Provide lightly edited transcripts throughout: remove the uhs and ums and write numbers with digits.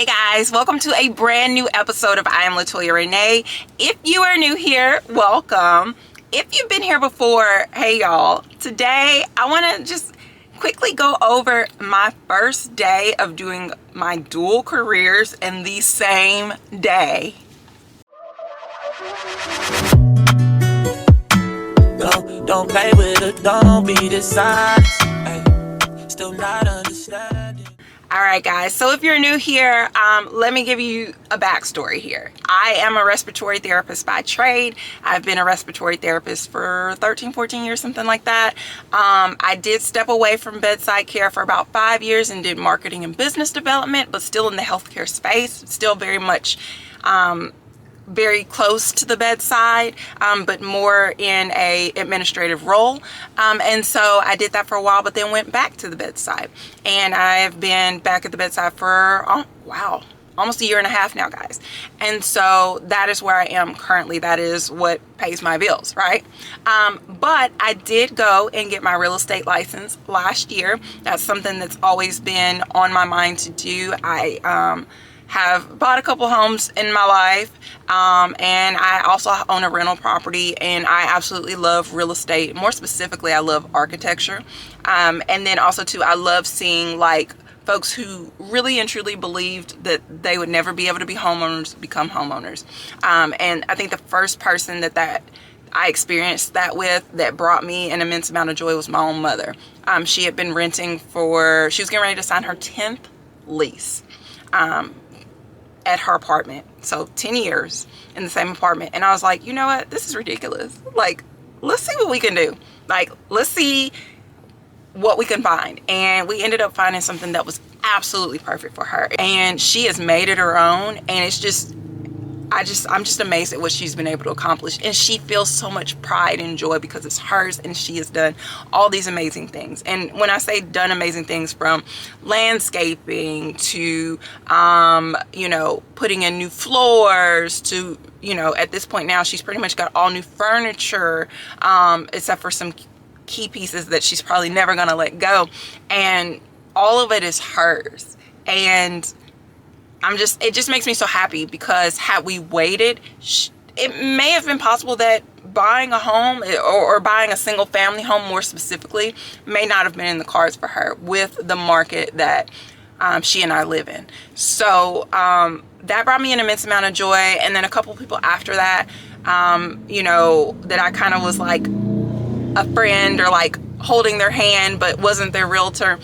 Hey guys, welcome to a brand new episode of I Am Latoya Renee. If you are new here, welcome. If you've been here before, hey y'all. Today I want to just quickly go over my first day of doing my dual careers in the same day. Don't play with it, don't be dishonest. Still not understanding. All right, guys, so if you're new here, let me give you a backstory here. I am a respiratory therapist by trade. I've been a respiratory therapist for 13, 14 years, something like that. I did step away from bedside care for about 5 years and did marketing and business development, but still in the healthcare space, still very much very close to the bedside, but more in a administrative role. And so I did that for a while, but then went back to the bedside. And I've been back at the bedside for, almost a year and a half now, guys. And so that is where I am currently. That is what pays my bills, right? But I did go and get my real estate license last year. That's something that's always been on my mind to do. I have bought a couple homes in my life, and I also own a rental property, and I absolutely love real estate. More specifically, I love architecture, and then also too, I love seeing like folks who really and truly believed that they would never be able to be homeowners become homeowners. And I think the first person that I experienced that with that brought me an immense amount of joy was my own mother. She had been renting she was getting ready to sign her 10th lease at her apartment. So 10 years in the same apartment. And I was like, you know what? This is ridiculous. Like, let's see what we can do. Like, let's see what we can find. And we ended up finding something that was absolutely perfect for her. And she has made it her own. And it's just, I'm just amazed at what she's been able to accomplish. And she feels so much pride and joy because it's hers and she has done all these amazing things. And when I say done amazing things, from landscaping to, putting in new floors to, at this point now, she's pretty much got all new furniture, except for some key pieces that she's probably never going to let go. And all of it is hers. And it just makes me so happy, because had we waited, it may have been possible that buying a home or buying a single family home more specifically may not have been in the cards for her with the market that she and I live in. So that brought me an immense amount of joy. And then a couple people after that, that I kind of was like a friend or like holding their hand, but wasn't their realtor.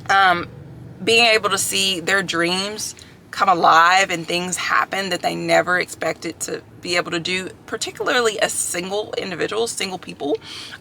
Being able to see their dreams come alive and things happen that they never expected to be able to do, particularly as single individuals, single people,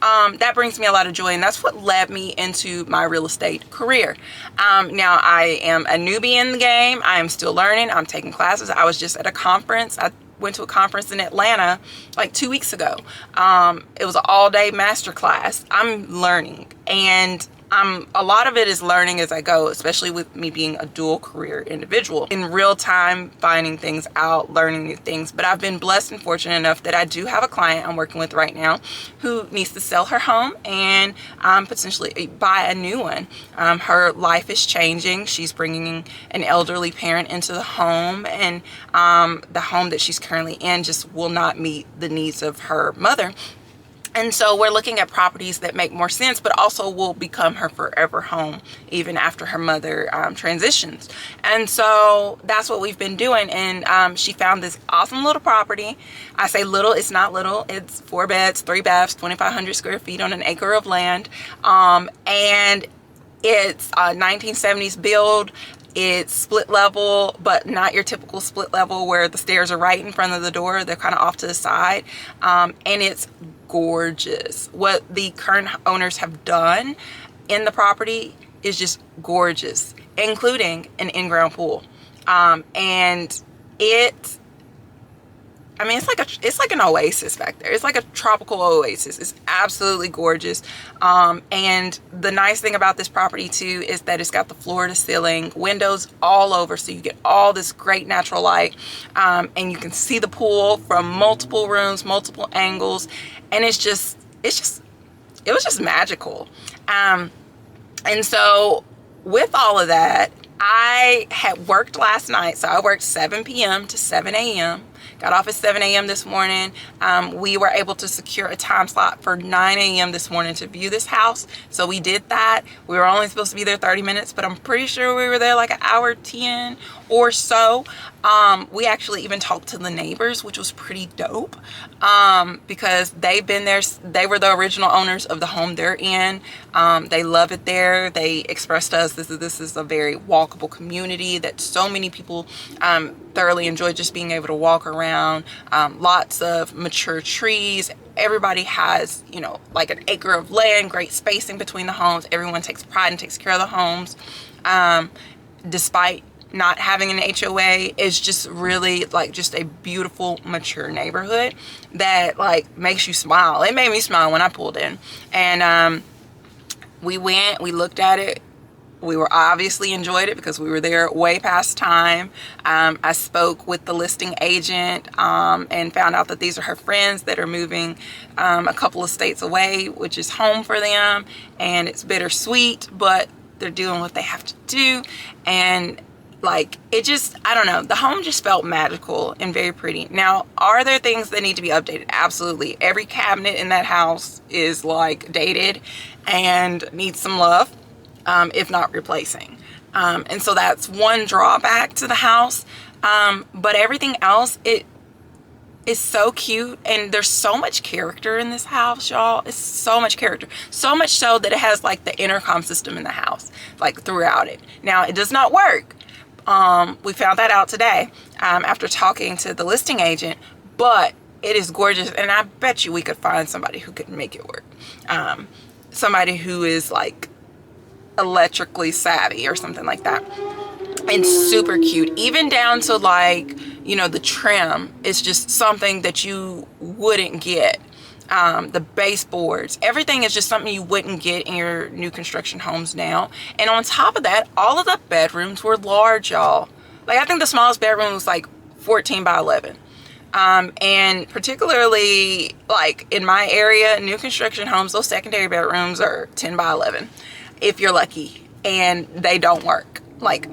that brings me a lot of joy. And that's what led me into my real estate career. Now I am a newbie in the game. I am still learning. I'm taking classes. I was just at a conference. I went to a conference in Atlanta like 2 weeks ago. It was an all-day masterclass. I'm learning, and a lot of it is learning as I go, especially with me being a dual career individual. In real time, finding things out, learning new things. But I've been blessed and fortunate enough that I do have a client I'm working with right now who needs to sell her home and potentially buy a new one. Her life is changing. She's bringing an elderly parent into the home, and the home that she's currently in just will not meet the needs of her mother. And so we're looking at properties that make more sense, but also will become her forever home even after her mother transitions. And so that's what we've been doing. And she found this awesome little property. I say little, it's not little. It's 4 beds, 3 baths, 2,500 square feet on an acre of land. And it's a 1970s build. It's split level, but not your typical split level where the stairs are right in front of the door. They're kind of off to the side. And it's gorgeous. What the current owners have done in the property is just gorgeous, including an in-ground pool. And it's like an oasis back there. It's like a tropical oasis. It's absolutely gorgeous. And the nice thing about this property too is that it's got the floor to ceiling windows all over, so you get all this great natural light, and you can see the pool from multiple rooms, multiple angles, and it was just magical. And so with all of that, I had worked last night, so I worked 7 p.m. to 7 a.m. Got off at 7 a.m. this morning. We were able to secure a time slot for 9 a.m. this morning to view this house. So we did that. We were only supposed to be there 30 minutes, but I'm pretty sure we were there like an hour 10 or so. We actually even talked to the neighbors, which was pretty dope, because they've been there. They were the original owners of the home they're in. They love it there. They expressed to us this is a very walkable community that so many people thoroughly enjoy just being able to walk around. Lots of mature trees. Everybody has, you know, like an acre of land, great spacing between the homes. Everyone takes pride and takes care of the homes. Despite not having an HOA, is just really like just a beautiful, mature neighborhood that like makes you smile. It made me smile when I pulled in. And we went, we looked at it. We were obviously enjoyed it because we were there way past time. I spoke with the listing agent and found out that these are her friends that are moving a couple of states away, which is home for them. And it's bittersweet, but they're doing what they have to do. And like, it just, I don't know, the home just felt magical and very pretty. Now, are there things that need to be updated? Absolutely. Every cabinet in that house is like dated and needs some love, if not replacing. And so that's one drawback to the house. But everything else, it is so cute, and there's so much character in this house, y'all. It's so much character. So much so that it has like the intercom system in the house, like throughout it. Now, it does not work. We found that out today after talking to the listing agent, but it is gorgeous, and I bet you we could find somebody who could make it work. Somebody who is like electrically savvy or something like that. And super cute, even down to like, you know, the trim is just something that you wouldn't get. The baseboards, everything is just something you wouldn't get in your new construction homes now. And on top of that, all of the bedrooms were large, y'all. Like, I think the smallest bedroom was like 14 by 11. And particularly like in my area, new construction homes, those secondary bedrooms are 10 by 11 if you're lucky, and they don't work. Like,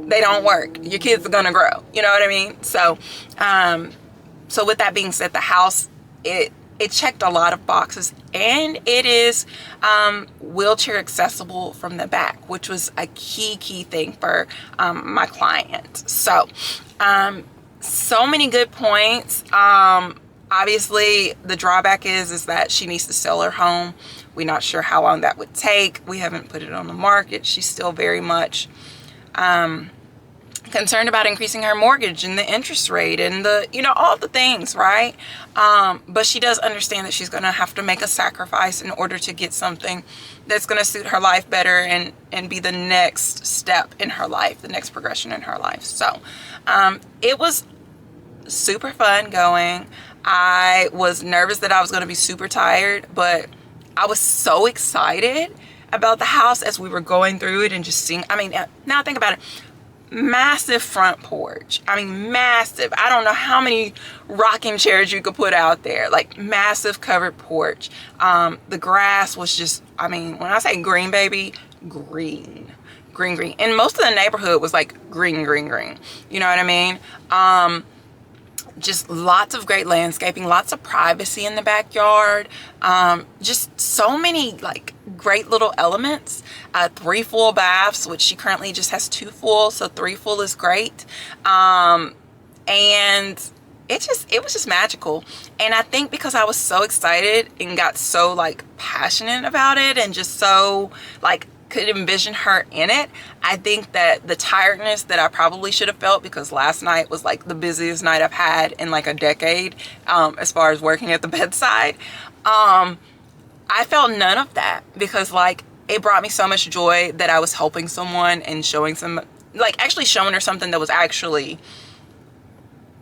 they don't work. Your kids are gonna grow, you know what I mean? So so with that being said, the house, it checked a lot of boxes, and it is wheelchair accessible from the back, which was a key thing for my client. So so many good points. Obviously the drawback is that she needs to sell her home. We're not sure how long that would take. We haven't put it on the market. She's still very much concerned about increasing her mortgage and the interest rate and the, you know, all the things, right? But she does understand that she's going to have to make a sacrifice in order to get something that's going to suit her life better and be the next step in her life, the next progression in her life. So it was super fun going. I was nervous that I was going to be super tired, but I was so excited about the house as we were going through it and just seeing. I mean, now think about it. Massive front porch. I mean, massive. I don't know how many rocking chairs you could put out there. Like, massive covered porch. The grass was just, I mean, when I say green, baby, green. And most of the neighborhood was like green. You know what I mean? Just lots of great landscaping, lots of privacy in the backyard. Just so many like great little elements. 3 full baths, which she currently just has 2 full, so 3 full is great. And it was just magical. And I think because I was so excited and got so like passionate about it and just so like could envision her in it, I think that the tiredness that I probably should have felt, because last night was like the busiest night I've had in like a decade, as far as working at the bedside, I felt none of that, because like it brought me so much joy that I was helping someone and showing some, like actually showing her something that was actually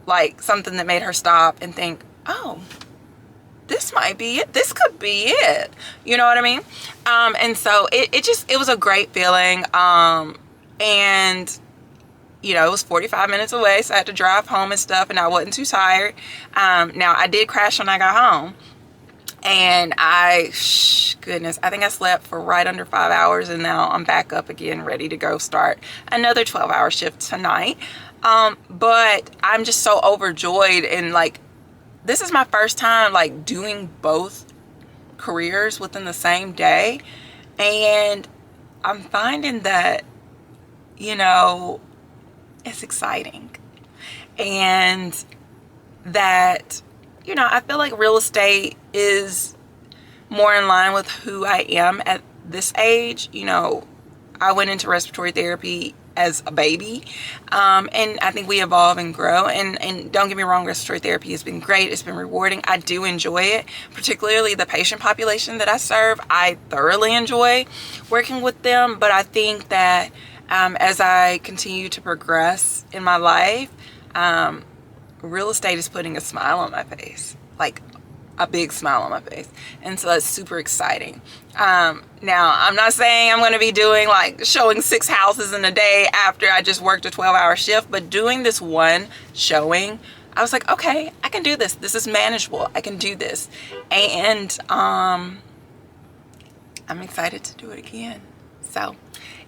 like something that made her stop and think, oh, this might be it. This could be it. You know what I mean? And so it was a great feeling. And you know, it was 45 minutes away, so I had to drive home and stuff, and I wasn't too tired. Now I did crash when I got home, And goodness, I think I slept for right under 5 hours, and now I'm back up again, ready to go start another 12-hour shift tonight. But I'm just so overjoyed, and like, this is my first time like doing both careers within the same day. And I'm finding that, you know, it's exciting. And that, you know, I feel like real estate is more in line with who I am at this age. You know, I went into respiratory therapy as a baby, and I think we evolve and grow, and don't get me wrong, respiratory therapy has been great. It's been rewarding. I do enjoy it, particularly the patient population that I serve. I thoroughly enjoy working with them, but I think that as I continue to progress in my life, real estate is putting a smile on my face, like a big smile on my face. And so that's super exciting. Now, I'm not saying I'm going to be doing like showing 6 houses in a day after I just worked a 12-hour shift, but doing this one showing, I was like, okay, I can do this. This is manageable. I can do this. And I'm excited to do it again. So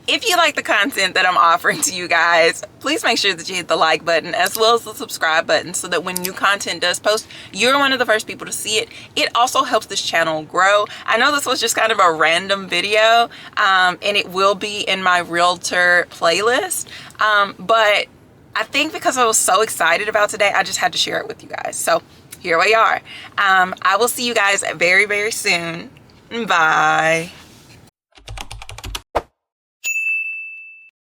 if you like the content that I'm offering to you guys, please make sure that you hit the like button as well as the subscribe button, so that when new content does post, you're one of the first people to see it. It also helps this channel grow. I know this was just kind of a random video, and it will be in my Realtor playlist, but I think because I was so excited about today, I just had to share it with you guys. So here we are. I will see you guys very, very soon. Bye.